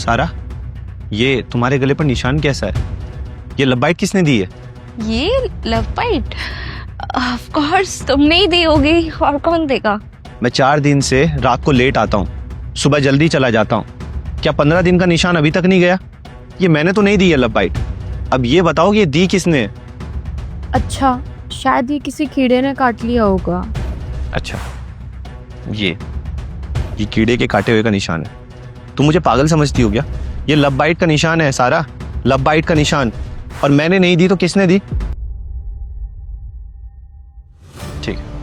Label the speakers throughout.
Speaker 1: सारा, ये तुम्हारे गले पर निशान कैसा है? ये लव बाइट किसने दी है?
Speaker 2: ये लव बाइट ऑफ कोर्स तुमने ही दी होगी, और कौन देगा?
Speaker 1: मैं 4 दिन से रात को लेट आता हूँ, सुबह जल्दी चला जाता हूँ। क्या 15 दिन का निशान अभी तक नहीं गया? ये मैंने तो नहीं दी है लव बाइट। अब ये बताओ कि ये दी किसने है?
Speaker 3: अच्छा, शायद ये किसी कीड़े ने काट लिया होगा।
Speaker 1: अच्छा, ये कीड़े के काटे हुए का निशान है। तुम मुझे पागल समझती हो क्या? ये लव बाइट का निशान है सारा, लव बाइट का निशान। और मैंने नहीं दी तो किसने दी? ठीक है।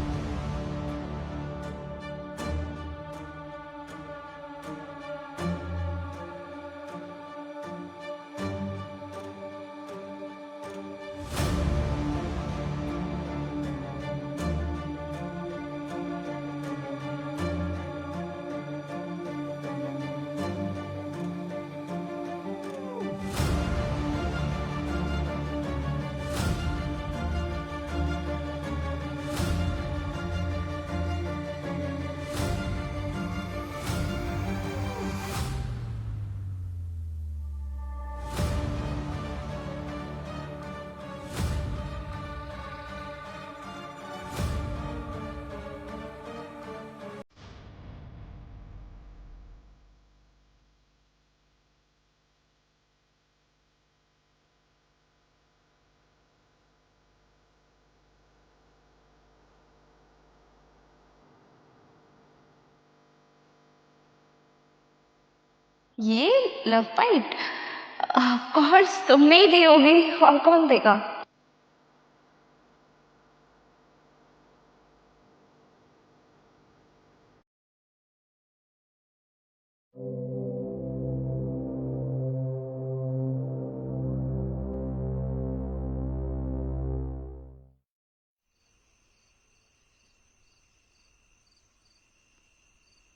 Speaker 2: ये लव बाइट ऑफ कोर्स तुमने ही दी होगी, और कौन देगा?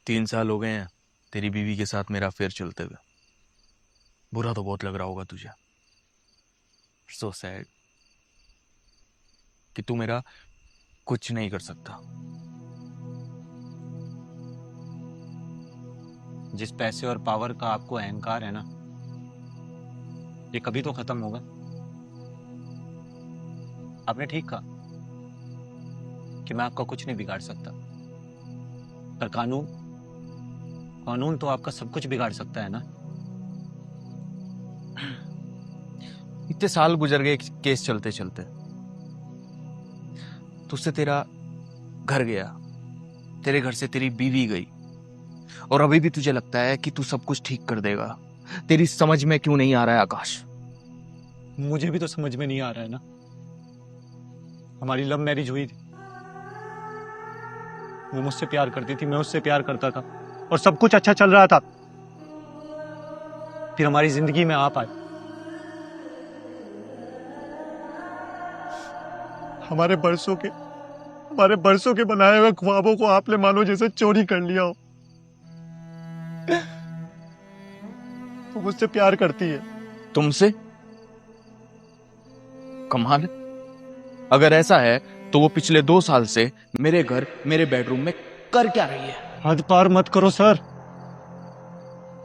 Speaker 4: तीन साल हो गए हैं तेरी बीवी के साथ मेरा अफेयर चलते हुए। बुरा तो बहुत लग रहा होगा तुझे। सो सैड कि तू मेरा कुछ नहीं कर सकता।
Speaker 5: जिस पैसे और पावर का आपको अहंकार है ना, ये कभी तो खत्म होगा। आपने ठीक कहा कि मैं आपका कुछ नहीं बिगाड़ सकता, पर कानून तो आपका सब कुछ बिगाड़ सकता है ना।
Speaker 4: इतने साल गुजर गए केस चलते चलते, तुझसे तेरा घर गया, तेरे घर से तेरी बीवी गई, और अभी भी तुझे लगता है कि तू सब कुछ ठीक कर देगा। तेरी समझ में क्यों नहीं आ रहा है आकाश?
Speaker 5: मुझे भी तो समझ में नहीं आ रहा है ना। हमारी लव मैरिज हुई थी, वो मुझसे प्यार करती थी, मैं उससे प्यार करता था, और सब कुछ अच्छा चल रहा था। फिर हमारी जिंदगी में आप आए। हमारे बरसों के बनाए हुए ख्वाबों को आपने मानो जैसे चोरी कर लिया हो। वो मुझसे प्यार करती है।
Speaker 4: तुमसे? कमाल है। अगर ऐसा है तो वो पिछले 2 साल से मेरे घर, मेरे बेडरूम में कर क्या रही है?
Speaker 5: हद पार मत करो सर।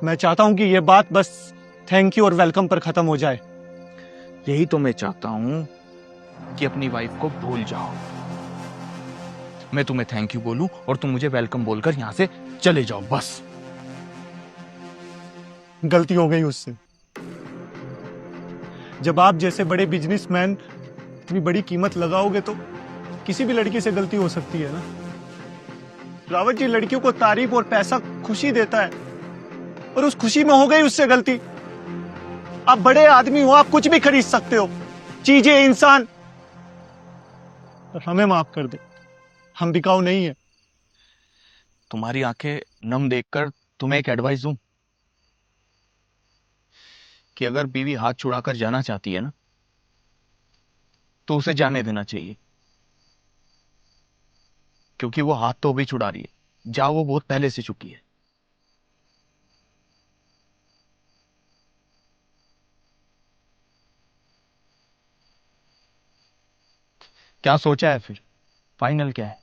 Speaker 5: मैं चाहता हूं कि ये बात बस थैंक यू और वेलकम पर खत्म हो जाए।
Speaker 4: यही तो मैं चाहता हूं कि अपनी वाइफ को भूल जाओ। मैं तुम्हें थैंक यू बोलूं और तुम मुझे वेलकम बोलकर यहां से चले जाओ, बस।
Speaker 5: गलती हो गई उससे। जब आप जैसे बड़े बिजनेसमैन इतनी बड़ी कीमत लगाओगे तो किसी भी लड़की से गलती हो सकती है ना। रावत जी, लड़कियों को तारीफ और पैसा खुशी देता है, और उस खुशी में हो गई उससे गलती। आप बड़े आदमी हो, आप कुछ भी खरीद सकते हो, चीजें, इंसान, और हमें माफ कर दे, हम बिकाऊ नहीं है।
Speaker 4: तुम्हारी आंखें नम देखकर तुम्हें एक एडवाइस दूं कि अगर बीवी हाथ छुड़ाकर जाना चाहती है ना, तो उसे जाने देना चाहिए, क्योंकि वो हाथ तो अभी छुड़ा रही है, जा वो बहुत पहले से चुकी है। क्या सोचा है फिर? फाइनल क्या है?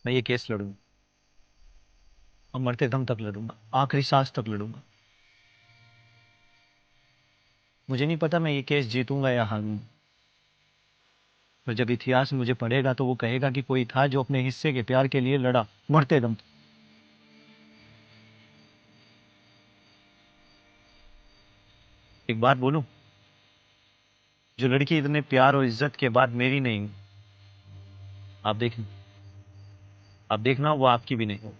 Speaker 5: मैं ये केस लड़ूंगा।
Speaker 1: और मरते दम तक लड़ूंगा, आखिरी सांस तक लड़ूंगा। मुझे नहीं पता मैं ये केस जीतूंगा या हारूंगा, पर जब इतिहास मुझे पढ़ेगा तो वो कहेगा कि कोई था जो अपने हिस्से के प्यार के लिए लड़ा मरते दम तक। एक बात बोलूं, जो लड़की इतने प्यार और इज्जत के बाद मेरी नहीं, आप देखना वो आपकी भी नहीं होगी।